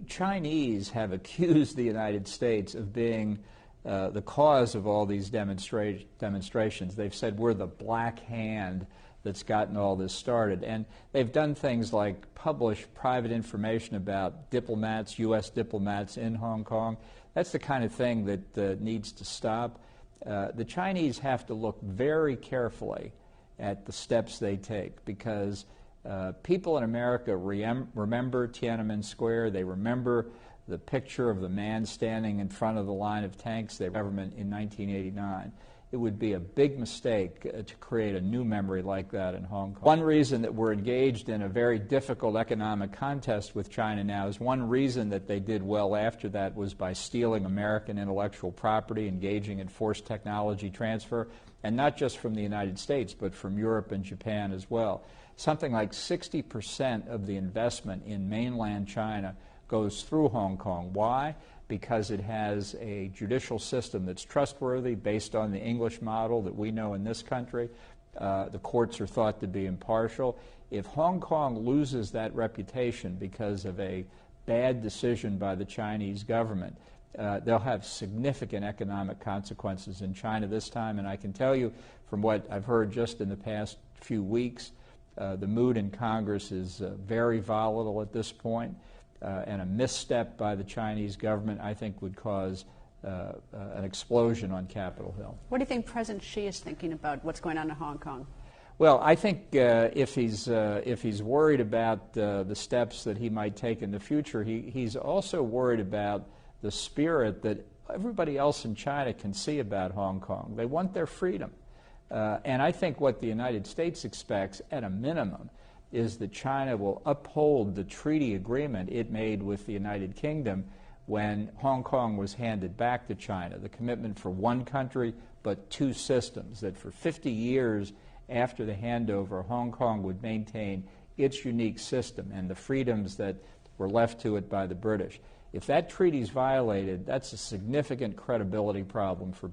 Chinese have accused the United States of being the cause of all these demonstrations. They've said we're the black hand that's gotten all this started. And they've done things like publish private information about diplomats, U.S. diplomats in Hong Kong. That's the kind of thing that needs to stop. The Chinese have to look very carefully at the steps they take, because people in America remember Tiananmen Square. They remember the picture of the man standing in front of the line of tanks, the government in 1989. It would be a big mistake to create a new memory like that in Hong Kong. One reason that we're engaged in a very difficult economic contest with China now is one reason that they did well after that was by stealing American intellectual property, engaging in forced technology transfer, and not just from the United States, but from Europe and Japan as well. Something like 60% of the investment in mainland China goes through Hong Kong. Why? Because it has a judicial system that's trustworthy, based on the English model that we know in this country. The courts are thought to be impartial. If Hong Kong loses that reputation because of a bad decision by the Chinese government, they'll have significant economic consequences in China this time. And I can tell you from what I've heard just in the past few weeks, the mood in Congress is very volatile at this point. And a misstep by the Chinese government, I think, would cause an explosion on Capitol Hill. What do you think President Xi is thinking about what's going on in Hong Kong? Well, I think if he's worried about the steps that he might take in the future, he's also worried about the spirit that everybody else in China can see about Hong Kong. They want their freedom. And I think what the United States expects, at a minimum, is that China will uphold the treaty agreement it made with the United Kingdom when Hong Kong was handed back to China, the commitment for one country but two systems, that for 50 years after the handover, Hong Kong would maintain its unique system and the freedoms that were left to it by the British. If that treaty is violated, that's a significant credibility problem for